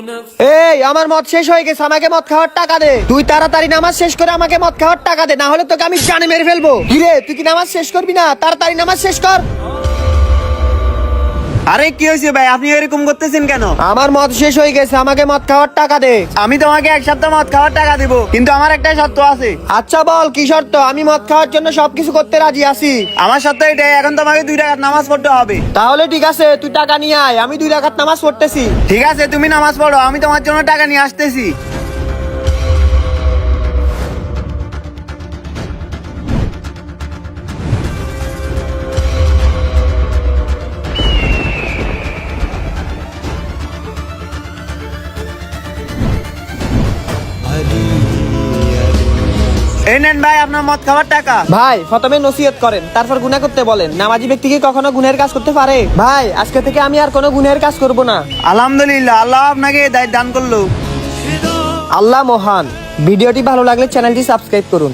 এই আমার মদ শেষ হয়ে গেছে, আমাকে মদ খাওয়ার টাকা দে। তুই তাড়াতাড়ি নামাজ শেষ করে আমাকে মদ খাওয়ার টাকা দে, না হলে তোকে আমি জানে মেরে ফেলবো। কিরে তুই কি নামাজ শেষ করবি না? তাড়াতাড়ি নামাজ শেষ কর। আরে কি হয়েছে ভাই, আপনি এরকম করতেছেন কেন? আমার মদ শেষ হয়ে গেছে, আমাকে মদ খাওয়ার টাকা দে। আমি তোমাকে এক সপ্তাহ মদ খাওয়ার টাকা দিব, কিন্তু আমার একটা শর্ত আছে। আচ্ছা বল কি শর্ত? আমি মদ খাওয়ার জন্য সবকিছু করতে রাজি আছি। আমার শর্ত এটাই, এখন তোমাকে 2 রাকাত নামাজ পড়তে হবে। তাহলে ঠিক আছে, তুই টাকা নিয়ে আয়, আমি 2 রাকাত নামাজ পড়তেছি। ঠিক আছে, তুমি নামাজ পড়ো, আমি তোমার জন্য টাকা নিয়ে আসতেছি। এই নেন ভাই আপনার মদ খাওয়ার টাকা। ভাই প্রথমে নসিহত করেন, তারপর গুনাহ করতে বলেন। নামাজি ব্যক্তি কি কখনো গুনাহের কাজ করতে পারে? ভাই আজকে থেকে আমি আর কোনো গুনাহের কাজ করব না। আলহামদুলিল্লাহ, আল্লাহ আপনাকে দায় দান করলো। আল্লাহ মহান। ভিডিওটি ভালো লাগলে চ্যানেলটি সাবস্ক্রাইব করুন।